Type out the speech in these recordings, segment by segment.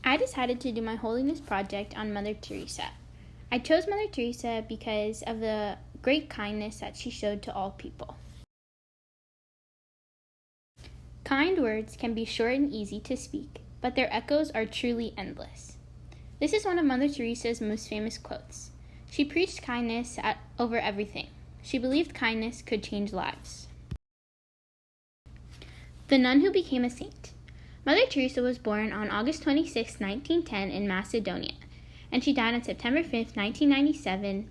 I decided to do my holiness project on Mother Teresa. I chose Mother Teresa because of the great kindness that she showed to all people. Kind words can be short and easy to speak, but their echoes are truly endless. This is one of Mother Teresa's most famous quotes. She preached kindness over everything. She believed kindness could change lives. The nun who became a saint. Mother Teresa was born on August 26, 1910 in Macedonia, and she died on September 5, 1997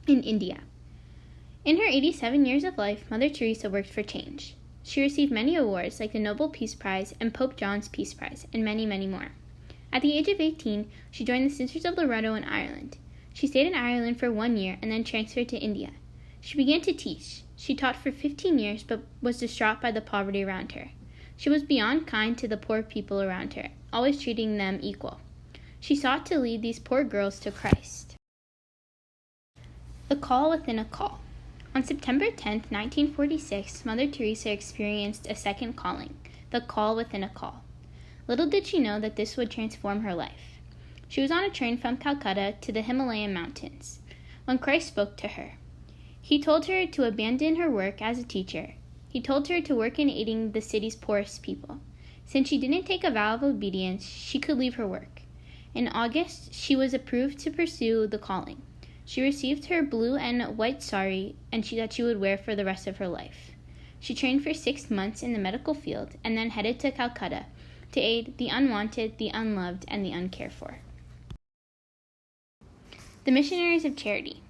in India. In her 87 years of life, Mother Teresa worked for change. She received many awards like the Nobel Peace Prize and Pope John's Peace Prize, and many, many more. At the age of 18, she joined the Sisters of Loretto in Ireland. She stayed in Ireland for 1 year and then transferred to India. She began to teach. She taught for 15 years but was distraught by the poverty around her. She was beyond kind to the poor people around her, always treating them equal. She sought to lead these poor girls to Christ. The call within a call. On September 10, 1946, Mother Teresa experienced a second calling, the call within a call. Little did she know that this would transform her life. She was on a train from Calcutta to the Himalayan mountains when Christ spoke to her. He told her to abandon her work as a teacher. He told her to work in aiding the city's poorest people. Since she didn't take a vow of obedience, she could leave her work. In August, she was approved to pursue the calling. She received her blue and white sari that she would wear for the rest of her life. She trained for 6 months in the medical field and then headed to Calcutta to aid the unwanted, the unloved, and the uncared for. The Missionaries of Charity.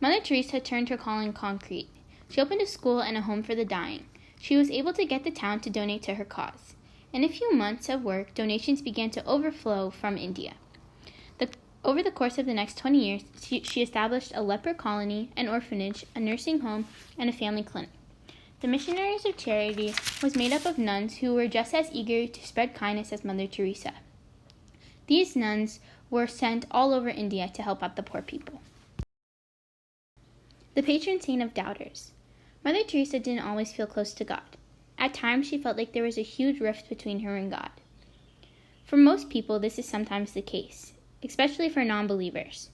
Mother Teresa turned her calling concrete. She opened a school and a home for the dying. She was able to get the town to donate to her cause. In a few months of work, donations began to overflow from India. Over the course of the next 20 years, she established a leper colony, an orphanage, a nursing home, and a family clinic. The Missionaries of Charity was made up of nuns who were just as eager to spread kindness as Mother Teresa. These nuns were sent all over India to help out the poor people. The patron saint of doubters. Mother Teresa didn't always feel close to God. At times, she felt like there was a huge rift between her and God. For most people, this is sometimes the case, especially for non-believers.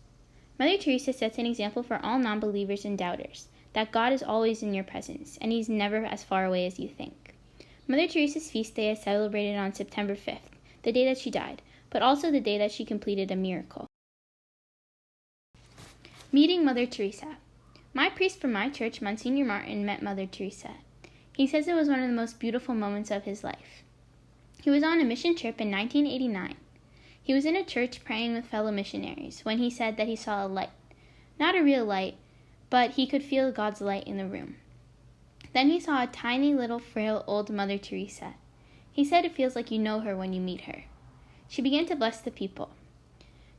Mother Teresa sets an example for all non-believers and doubters, that God is always in your presence, and He's never as far away as you think. Mother Teresa's feast day is celebrated on September 5th, the day that she died, but also the day that she completed a miracle. Meeting Mother Teresa. My priest from my church, Monsignor Martin, met Mother Teresa. He says it was one of the most beautiful moments of his life. He was on a mission trip in 1989. He was in a church praying with fellow missionaries when he said that he saw a light. Not a real light, but he could feel God's light in the room. Then he saw a tiny little frail old Mother Teresa. He said it feels like you know her when you meet her. She began to bless the people.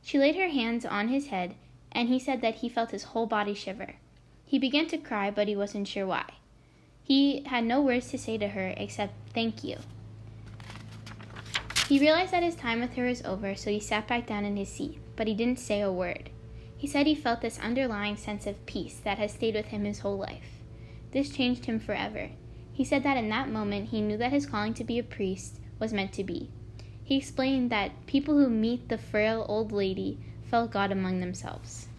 She laid her hands on his head, and he said that he felt his whole body shiver. He began to cry, but he wasn't sure why. He had no words to say to her except, "Thank you." He realized that his time with her was over, so he sat back down in his seat, but he didn't say a word. He said he felt this underlying sense of peace that has stayed with him his whole life. This changed him forever. He said that in that moment he knew that his calling to be a priest was meant to be. He explained that people who meet the frail old lady felt God among themselves.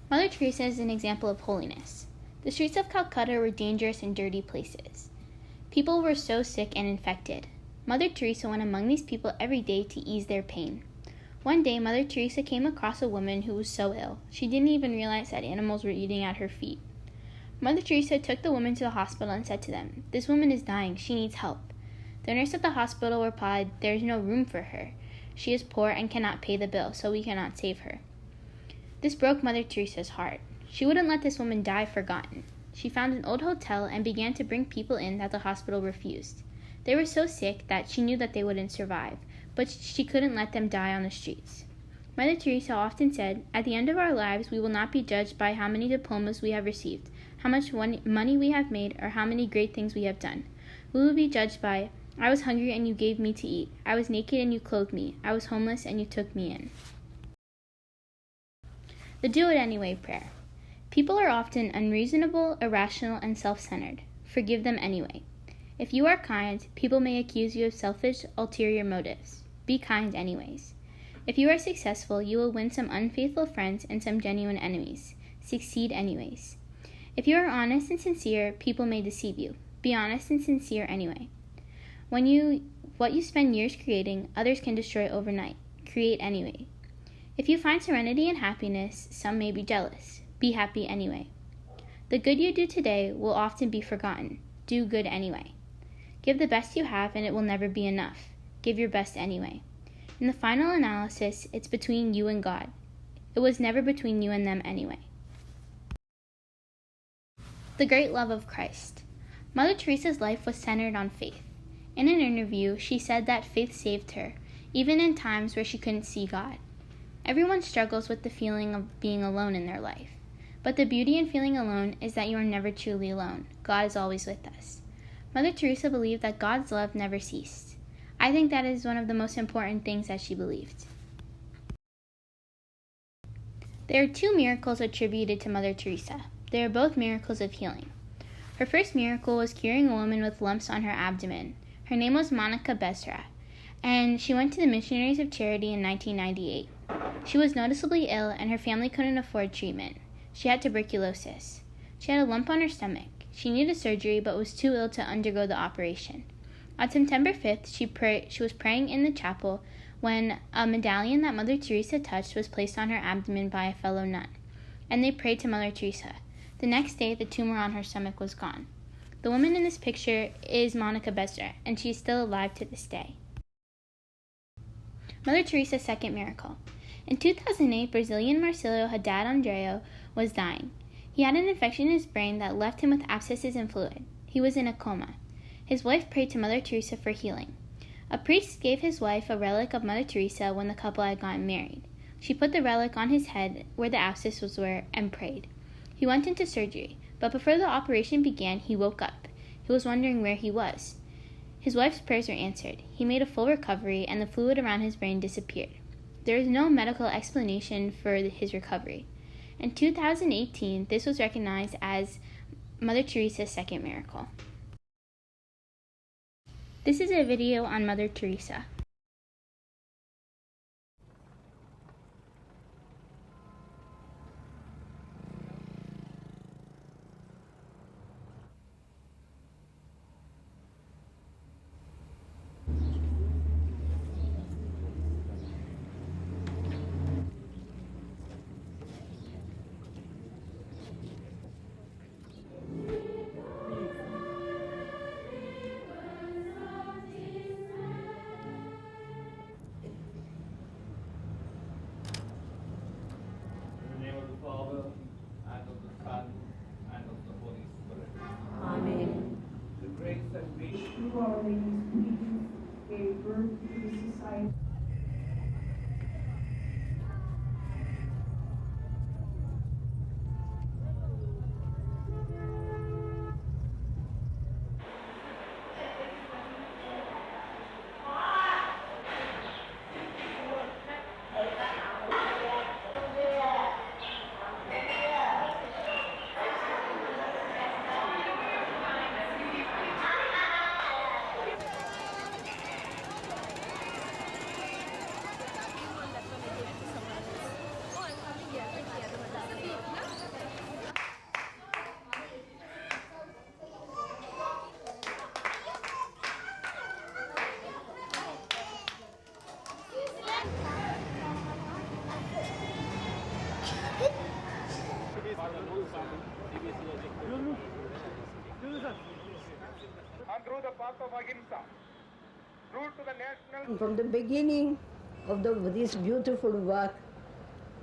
Mother Teresa is an example of holiness. The streets of Calcutta were dangerous and dirty places. People were so sick and infected. Mother Teresa went among these people every day to ease their pain. One day, Mother Teresa came across a woman who was so ill, she didn't even realize that animals were eating at her feet. Mother Teresa took the woman to the hospital and said to them, "This woman is dying. She needs help." The nurse at the hospital replied, "There is no room for her. She is poor and cannot pay the bill, so we cannot save her." This broke Mother Teresa's heart. She wouldn't let this woman die forgotten. She found an old hotel and began to bring people in that the hospital refused. They were so sick that she knew that they wouldn't survive, but she couldn't let them die on the streets. Mother Teresa often said, "At the end of our lives, we will not be judged by how many diplomas we have received, how much money we have made, or how many great things we have done. We will be judged by, I was hungry and you gave me to eat. I was naked and you clothed me. I was homeless and you took me in." The do it anyway prayer. People are often unreasonable, irrational, and self-centered. Forgive them anyway. If you are kind, people may accuse you of selfish, ulterior motives. Be kind anyways. If you are successful, you will win some unfaithful friends and some genuine enemies. Succeed anyways. If you are honest and sincere, people may deceive you. Be honest and sincere anyway. What you spend years creating, others can destroy overnight. Create anyway. If you find serenity and happiness, some may be jealous. Be happy anyway. The good you do today will often be forgotten. Do good anyway. Give the best you have and it will never be enough. Give your best anyway. In the final analysis, it's between you and God. It was never between you and them anyway. The great love of Christ. Mother Teresa's life was centered on faith. In an interview, she said that faith saved her, even in times where she couldn't see God. Everyone struggles with the feeling of being alone in their life. But the beauty in feeling alone is that you are never truly alone. God is always with us. Mother Teresa believed that God's love never ceased. I think that is one of the most important things that she believed. There are 2 miracles attributed to Mother Teresa. They are both miracles of healing. Her first miracle was curing a woman with lumps on her abdomen. Her name was Monica Besra, and she went to the Missionaries of Charity in 1998. She was noticeably ill, and her family couldn't afford treatment. She had tuberculosis. She had a lump on her stomach. She needed surgery, but was too ill to undergo the operation. On September 5th, she was praying in the chapel when a medallion that Mother Teresa touched was placed on her abdomen by a fellow nun, and they prayed to Mother Teresa. The next day, the tumor on her stomach was gone. The woman in this picture is Monica Besra, and she is still alive to this day. Mother Teresa's second miracle. In 2008, Brazilian Marcelo Haddad Andreu was dying. He had an infection in his brain that left him with abscesses and fluid. He was in a coma. His wife prayed to Mother Teresa for healing. A priest gave his wife a relic of Mother Teresa when the couple had gotten married. She put the relic on his head where the abscesses were and prayed. He went into surgery, but before the operation began, he woke up. He was wondering where he was. His wife's prayers were answered. He made a full recovery, and the fluid around his brain disappeared. There is no medical explanation for his recovery. In 2018, this was recognized as Mother Teresa's second miracle. This is a video on Mother Teresa. Father, and of the Son, and of the Holy Spirit. Amen. The grace and peace Through Our Lady's pleading, gave birth to the society. and through the path of ahimsa, through to the national. From the beginning of this beautiful work,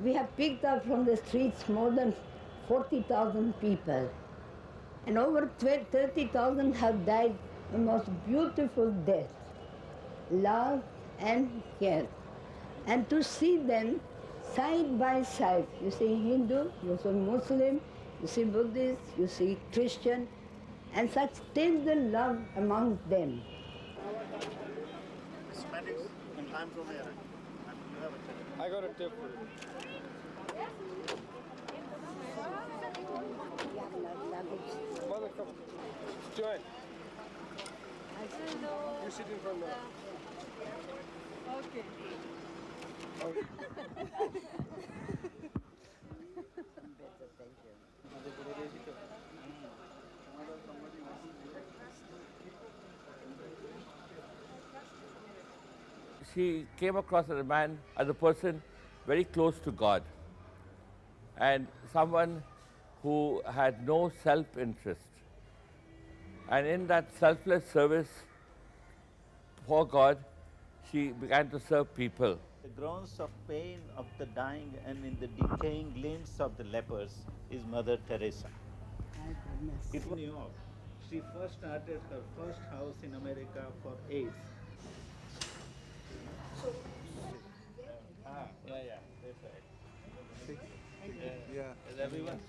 we have picked up from the streets more than 40,000 people. And over 30,000 have died a most beautiful death, love and care. And to see them side by side, you see Hindu, you see Muslim, you see Buddhist, you see Christian, and such tender love among them. Cosmetics, and I'm from here. You have a tip. I got a tip for you. Mother, come. Join. You sit in front now. Okay. She came across as a man, as a person very close to God and someone who had no self-interest. And in that selfless service for God, she began to serve people. The groans of pain of the dying and in the decaying limbs of the lepers is Mother Teresa. It was in New York. She first started her first house in America for AIDS. Yeah, that's right. Is everyone?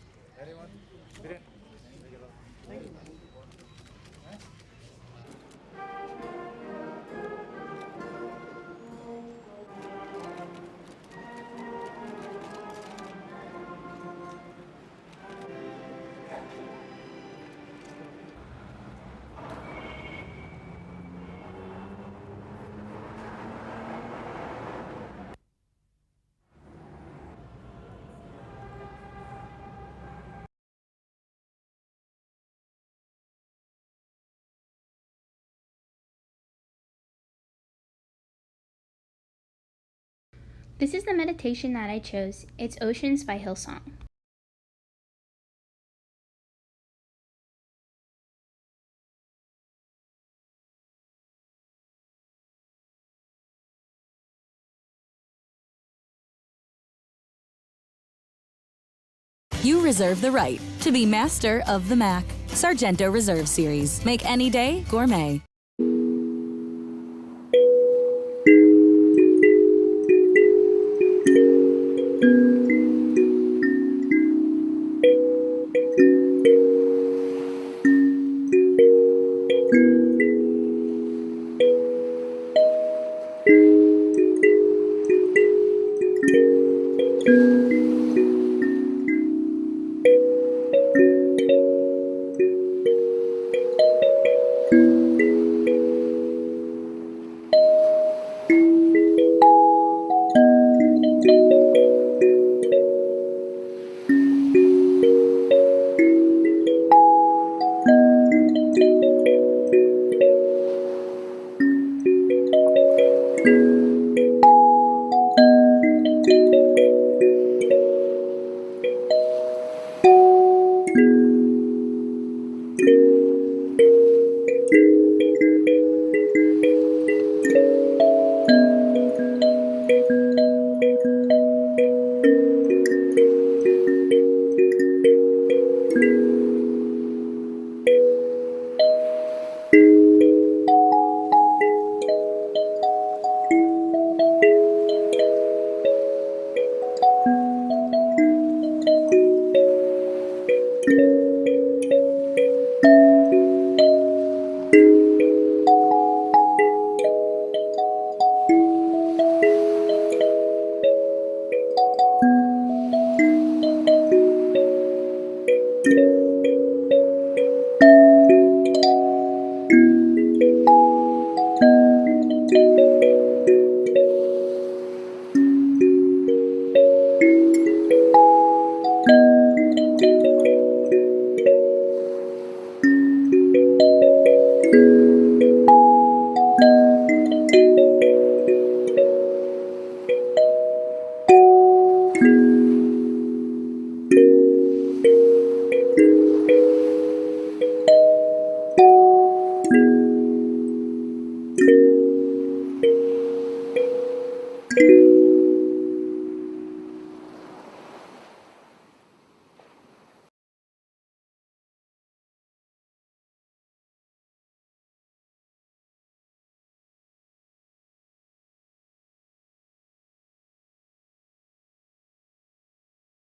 This is the meditation that I chose. It's Oceans by Hillsong. You reserve the right to be master of the Mac. Sargento Reserve Series. Make any day gourmet.